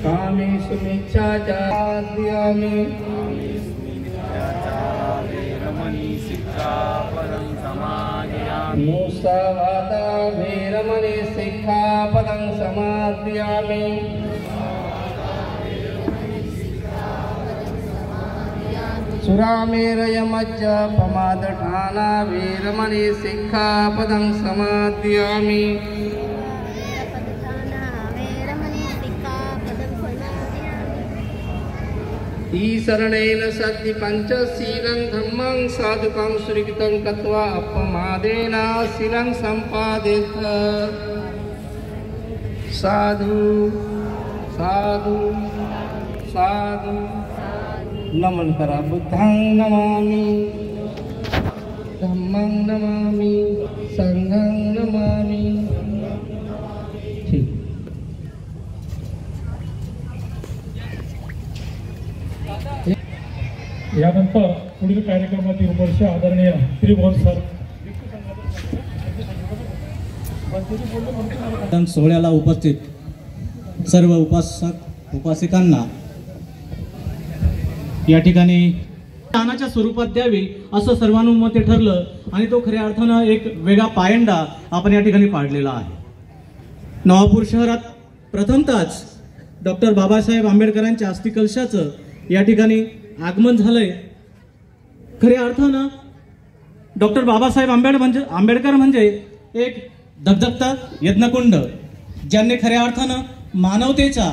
कामेषु मिच्छाचारयामि मुसावादा वीरमणि सिक्खापदं समादयामि सुरामेरयमज्जपमादठाना वीरमणि सिक्खापदं समादयामि ईशरणेन सत्ति पंचशीलं धम्मं साधुकं सुरक्षितं कृत्वा अपमादेन शीलं सम्पादेत साधु साधु साधु नमन करा बुद्धं नमामि धम्मं नमामि संघं नमामि। ठीक यानंतर पुढील कार्यक्रमातील वर्ष आदरणीय त्रिभुवन सर सोहळ्याला उपस्थित सर्व उपासक उपासिकांना या ठिकाणी दानाच्या स्वरूपात द्यावी असं सर्वानुमते ठरलं आणि तो खऱ्या अर्थानं एक वेगळा पायंडा आपण या ठिकाणी पाडलेला आहे। नवापूर शहरात प्रथमतःच डॉक्टर बाबासाहेब आंबेडकरांच्या अस्थिकलशाचं या ठिकाणी आगमन झालंय। खऱ्या अर्थानं डॉक्टर बाबासाहेब आंबेडकर म्हणजे एक धगधगता यज्ञकुंड, ज्यांनी खऱ्या अर्थानं मानवतेचा